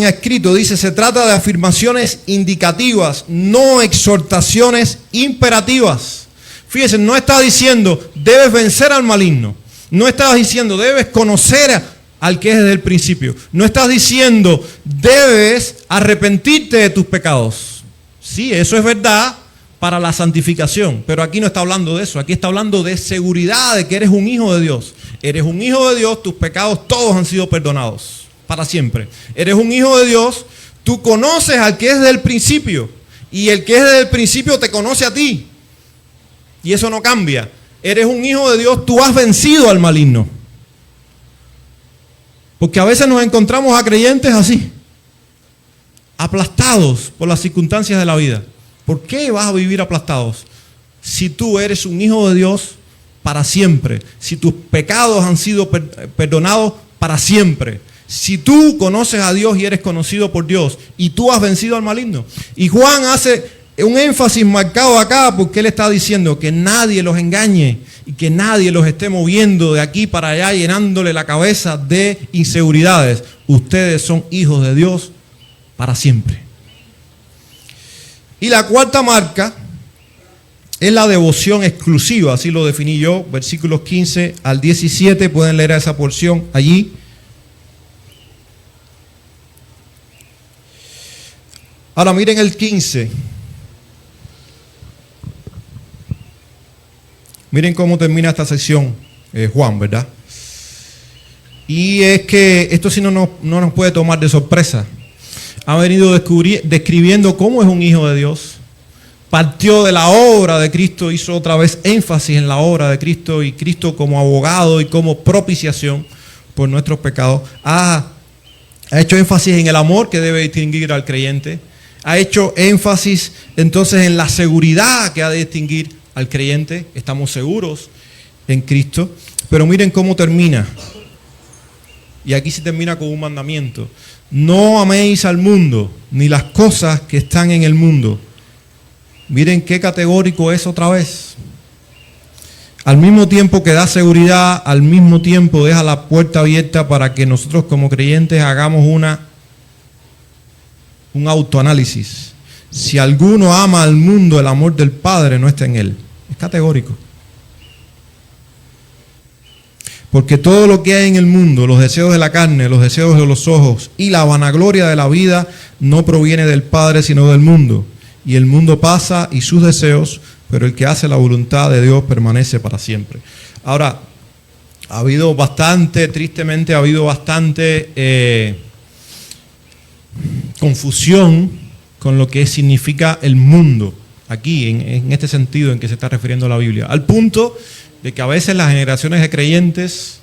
ha escrito, dice, se trata de afirmaciones indicativas, no exhortaciones imperativas. Fíjense, no está diciendo, debes vencer al maligno. No estás diciendo, debes conocer al que es desde el principio. No estás diciendo, debes arrepentirte de tus pecados. Sí, eso es verdad para la santificación, pero aquí no está hablando de eso. Aquí está hablando de seguridad, de que eres un hijo de Dios. Eres un hijo de Dios, tus pecados todos han sido perdonados para siempre. Eres un hijo de Dios, tú conoces al que es desde el principio, y el que es desde el principio te conoce a ti. Y eso no cambia. Eres un hijo de Dios, tú has vencido al maligno. Porque a veces nos encontramos a creyentes así, aplastados por las circunstancias de la vida. ¿Por qué vas a vivir aplastados? Si tú eres un hijo de Dios para siempre, si tus pecados han sido perdonados para siempre, si tú conoces a Dios y eres conocido por Dios y tú has vencido al maligno. Y Juan hace un énfasis marcado acá porque él está diciendo que nadie los engañe y que nadie los esté moviendo de aquí para allá llenándole la cabeza de inseguridades. Ustedes son hijos de Dios para siempre. Y la cuarta marca es la devoción exclusiva, así lo definí yo, versículos 15 al 17, pueden leer esa porción allí. Ahora miren el 15. Miren cómo termina esta sección, Juan, ¿verdad? Y es que esto sí no nos puede tomar de sorpresa. Ha venido describiendo cómo es un hijo de Dios. Partió de la obra de Cristo, hizo otra vez énfasis en la obra de Cristo y Cristo como abogado y como propiciación por nuestros pecados. Ha hecho énfasis en el amor que debe distinguir al creyente. Ha hecho énfasis entonces en la seguridad que ha de distinguir al creyente. Estamos seguros en Cristo. Pero miren cómo termina. Y aquí se termina con un mandamiento. No améis al mundo, ni las cosas que están en el mundo. Miren qué categórico es otra vez. Al mismo tiempo que da seguridad, al mismo tiempo deja la puerta abierta para que nosotros como creyentes hagamos un autoanálisis. Si alguno ama al mundo, el amor del Padre no está en él. Es categórico. Porque todo lo que hay en el mundo, los deseos de la carne, los deseos de los ojos y la vanagloria de la vida, no proviene del Padre, sino del mundo. Y el mundo pasa y sus deseos, pero el que hace la voluntad de Dios permanece para siempre. Ahora, ha habido bastante, tristemente, ha habido bastante confusión con lo que significa el mundo, aquí, en este sentido en que se está refiriendo la Biblia. Al punto de que a veces las generaciones de creyentes,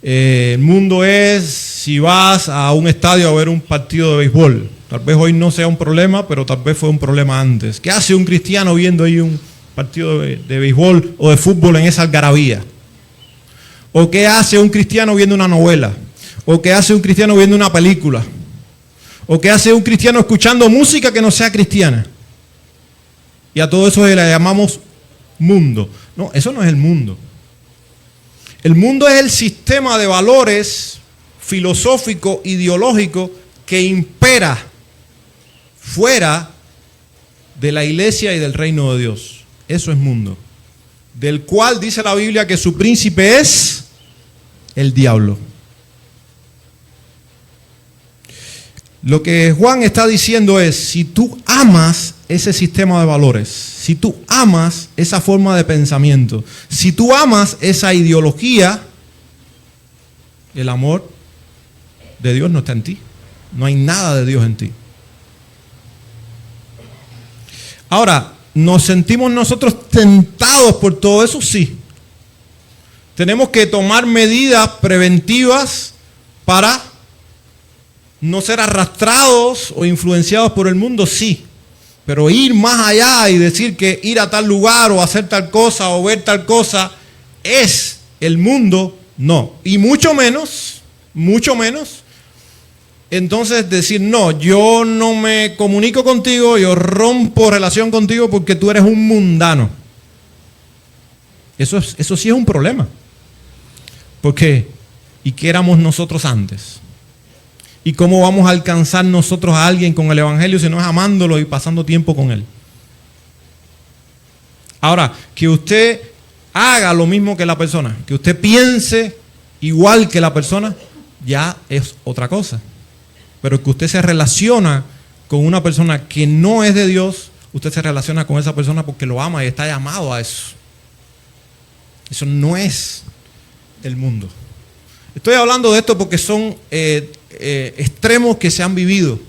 el mundo es si vas a un estadio a ver un partido de béisbol. Tal vez hoy no sea un problema, pero tal vez fue un problema antes. ¿Qué hace un cristiano viendo ahí un partido de béisbol o de fútbol en esa algarabía? ¿O qué hace un cristiano viendo una novela? ¿O qué hace un cristiano viendo una película? ¿O qué hace un cristiano escuchando música que no sea cristiana? Y a todo eso le llamamos mundo. No, eso no es el mundo. El mundo es el sistema de valores filosófico, ideológico que impera fuera de la iglesia y del reino de Dios. Eso es mundo. Del cual dice la Biblia que su príncipe es el diablo. Lo que Juan está diciendo es, si tú amas ese sistema de valores, si tú amas esa forma de pensamiento, si tú amas esa ideología, el amor de Dios no está en ti. No hay nada de Dios en ti. Ahora, ¿nos sentimos nosotros tentados por todo eso? Sí. Tenemos que tomar medidas preventivas para no ser arrastrados o influenciados por el mundo, sí. Pero ir más allá y decir que ir a tal lugar o hacer tal cosa o ver tal cosa es el mundo, no. Y mucho menos, entonces decir, no, yo no me comunico contigo, yo rompo relación contigo porque tú eres un mundano. Eso sí es un problema. ¿Por qué? ¿Y qué éramos nosotros antes? ¿Y cómo vamos a alcanzar nosotros a alguien con el evangelio si no es amándolo y pasando tiempo con él? Ahora, que usted haga lo mismo que la persona, que usted piense igual que la persona, ya es otra cosa. Pero que usted se relaciona con una persona que no es de Dios, usted se relaciona con esa persona porque lo ama y está llamado a eso. Eso no es el mundo. Estoy hablando de esto porque son extremos que se han vivido.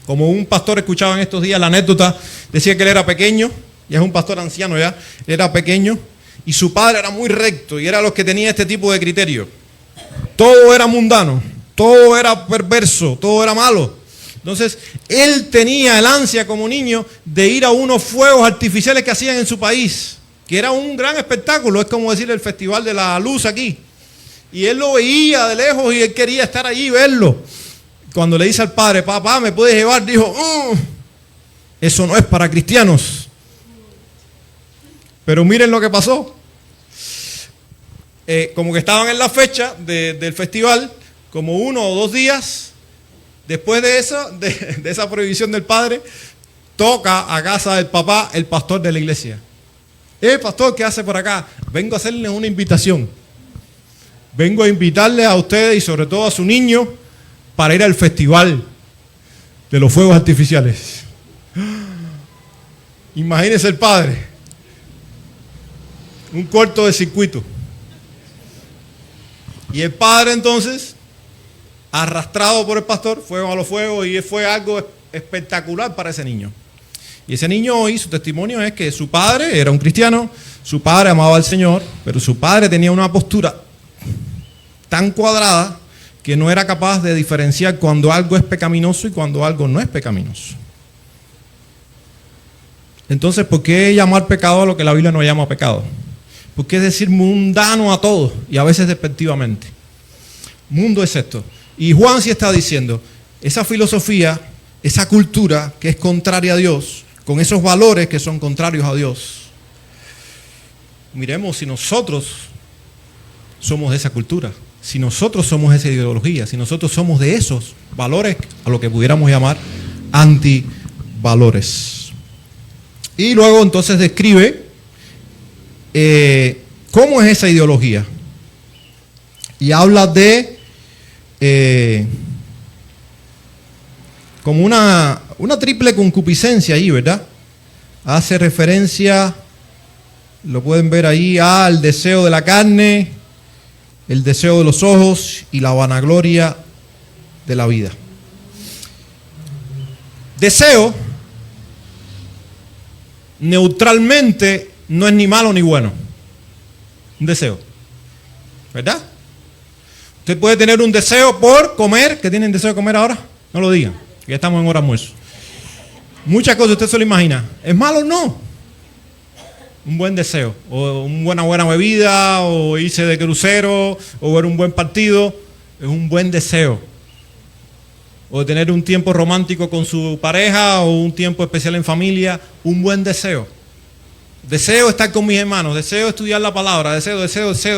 Como un pastor escuchaba en estos días la anécdota, decía que él era pequeño, ya es un pastor anciano ya, era pequeño, y su padre era muy recto y era los que tenía este tipo de criterio. todo era mundano, todo era perverso, todo era malo. Entonces, él tenía el ansia como niño de ir a unos fuegos artificiales que hacían en su país, que era un gran espectáculo, es como decir el Festival de la Luz aquí. Y él lo veía de lejos y él quería estar allí y verlo. Cuando le dice al padre, papá, ¿me puedes llevar? Dijo, eso no es para cristianos. Pero miren lo que pasó. Como que estaban en la fecha del festival, como 1 o 2 días después de eso, de esa prohibición del padre, toca a casa del papá el pastor de la iglesia. Pastor, ¿qué hace por acá? Vengo a hacerles una invitación. Vengo a invitarles a ustedes y sobre todo a su niño para ir al festival de los fuegos artificiales. Imagínense el padre. Un corto de circuito. Y el padre entonces, arrastrado por el pastor, fue a los fuegos y fue algo espectacular para ese niño. Y ese niño hoy, su testimonio es que su padre era un cristiano, su padre amaba al Señor, pero su padre tenía una postura tan cuadrada que no era capaz de diferenciar cuando algo es pecaminoso y cuando algo no es pecaminoso. Entonces, ¿por qué llamar pecado a lo que la Biblia no llama pecado? ¿Por qué decir mundano a todo y a veces despectivamente? Mundo es esto. Y Juan sí está diciendo, esa filosofía, esa cultura que es contraria a Dios, con esos valores que son contrarios a Dios, miremos si nosotros somos de esa cultura, si nosotros somos de esa ideología, si nosotros somos de esos valores, a lo que pudiéramos llamar antivalores. Y luego entonces describe cómo es esa ideología. Y habla de como una triple concupiscencia ahí, ¿verdad? Hace referencia, lo pueden ver ahí, al deseo de la carne, el deseo de los ojos y la vanagloria de la vida. Deseo, neutralmente, no es ni malo ni bueno. Un deseo, ¿verdad? Usted puede tener un deseo por comer. ¿Qué tienen deseo de comer ahora? No lo digan, ya estamos en hora de almuerzo. Muchas cosas usted se lo imagina. ¿Es malo? No. Un buen deseo, o una buena bebida, o irse de crucero, o ver un buen partido, es un buen deseo. O tener un tiempo romántico con su pareja, o un tiempo especial en familia, un buen deseo. Deseo estar con mis hermanos, deseo estudiar la palabra, deseo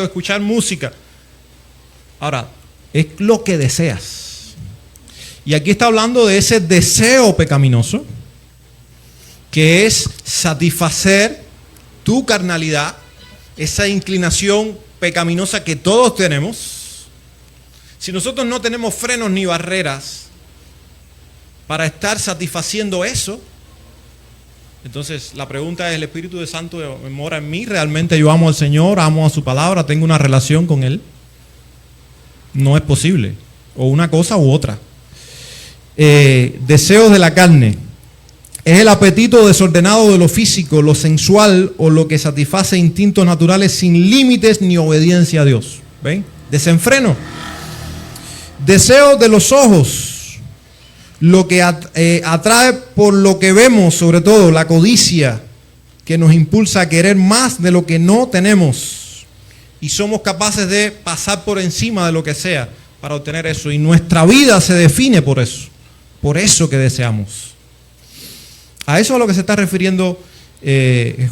escuchar música. Ahora, es lo que deseas. Y aquí está hablando de ese deseo pecaminoso, que es satisfacer tu carnalidad, esa inclinación pecaminosa que todos tenemos. Si nosotros no tenemos frenos ni barreras para estar satisfaciendo eso, entonces la pregunta es, ¿el Espíritu de Santo mora en mí? ¿Realmente yo amo al Señor, amo a su palabra, tengo una relación con Él? No es posible, o una cosa u otra. Deseos de la carne. Es el apetito desordenado de lo físico, lo sensual o lo que satisface instintos naturales sin límites ni obediencia a Dios. ¿Ven? Desenfreno. Deseos de los ojos. Lo que atrae por lo que vemos, sobre todo la codicia, que nos impulsa a querer más de lo que no tenemos. Y somos capaces de pasar por encima de lo que sea para obtener eso. Y nuestra vida se define por eso que deseamos. A eso es a lo que se está refiriendo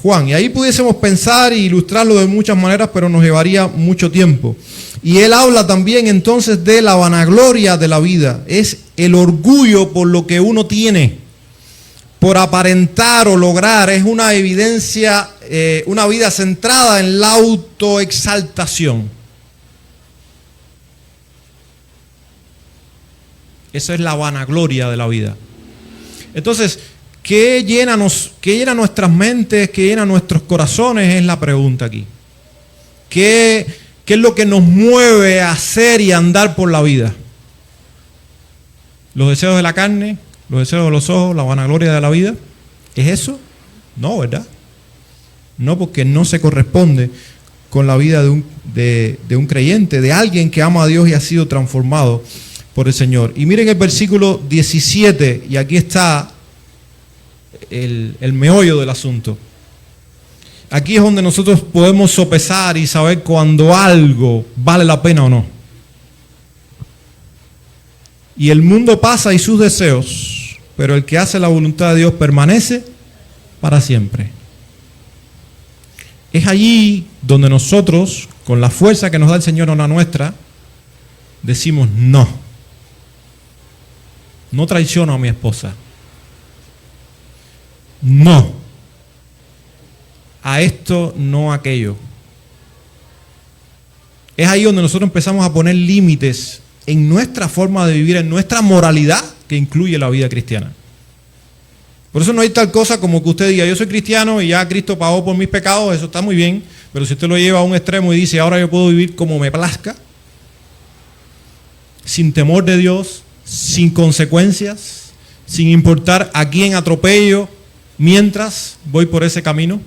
Juan. Y ahí pudiésemos pensar e ilustrarlo de muchas maneras, pero nos llevaría mucho tiempo. Y él habla también entonces de la vanagloria de la vida. Es el orgullo por lo que uno tiene, por aparentar o lograr. Es una evidencia, una vida centrada en la autoexaltación. Esa es la vanagloria de la vida. Entonces, ¿qué llena nuestras mentes, qué llena nuestros corazones? Es la pregunta aquí. ¿Qué es lo que nos mueve a hacer y a andar por la vida? ¿Los deseos de la carne? ¿Los deseos de los ojos? ¿La vanagloria de la vida? ¿Es eso? No, ¿verdad? No, porque no se corresponde con la vida de un creyente, de alguien que ama a Dios y ha sido transformado por el Señor. Y miren el versículo 17, y aquí está el meollo del asunto. Aquí es donde nosotros podemos sopesar y saber cuando algo vale la pena o no. Y el mundo pasa y sus deseos, pero el que hace la voluntad de Dios permanece para siempre. Es allí donde nosotros, con la fuerza que nos da el Señor, no la nuestra, decimos no. No traiciono a mi esposa. No. A esto, no a aquello. Es ahí donde nosotros empezamos a poner límites en nuestra forma de vivir, en nuestra moralidad que incluye la vida cristiana. Por eso no hay tal cosa como que usted diga, yo soy cristiano y ya Cristo pagó por mis pecados, eso está muy bien, pero si usted lo lleva a un extremo y dice, ahora yo puedo vivir como me plazca, sin temor de Dios, sin consecuencias, sin importar a quién atropello mientras voy por ese camino,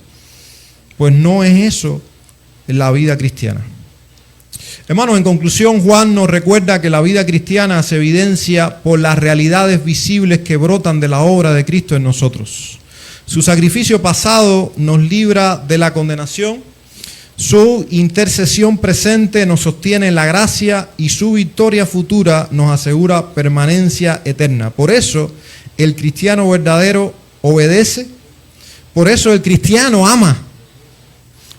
pues no es eso la vida cristiana. Hermanos, en conclusión, Juan nos recuerda que la vida cristiana se evidencia por las realidades visibles que brotan de la obra de Cristo en nosotros. Su sacrificio pasado nos libra de la condenación, su intercesión presente nos sostiene en la gracia y su victoria futura nos asegura permanencia eterna. Por eso el cristiano verdadero obedece, por eso el cristiano ama.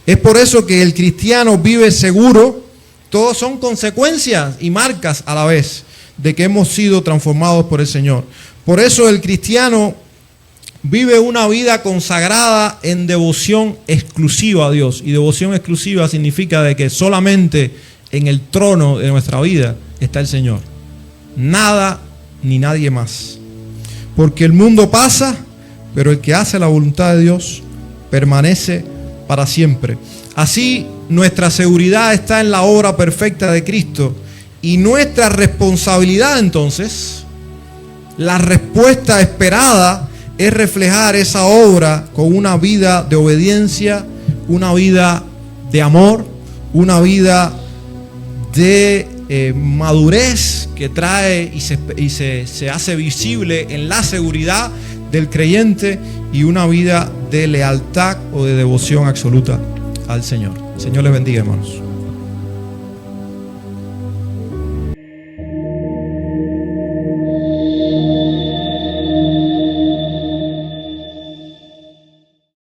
Es por eso que el cristiano vive seguro. Todos son consecuencias y marcas a la vez de que hemos sido transformados por el Señor. Por eso el cristiano vive una vida consagrada en devoción exclusiva a Dios. Y devoción exclusiva significa de que solamente en el trono de nuestra vida está el Señor. Nada ni nadie más. Porque el mundo pasa, pero el que hace la voluntad de Dios permanece para siempre. Así, nuestra seguridad está en la obra perfecta de Cristo y nuestra responsabilidad entonces, la respuesta esperada es reflejar esa obra con una vida de obediencia, una vida de amor, una vida de madurez que trae y se hace visible en la seguridad del creyente y una vida de lealtad o de devoción absoluta al Señor. El Señor les bendiga, hermanos.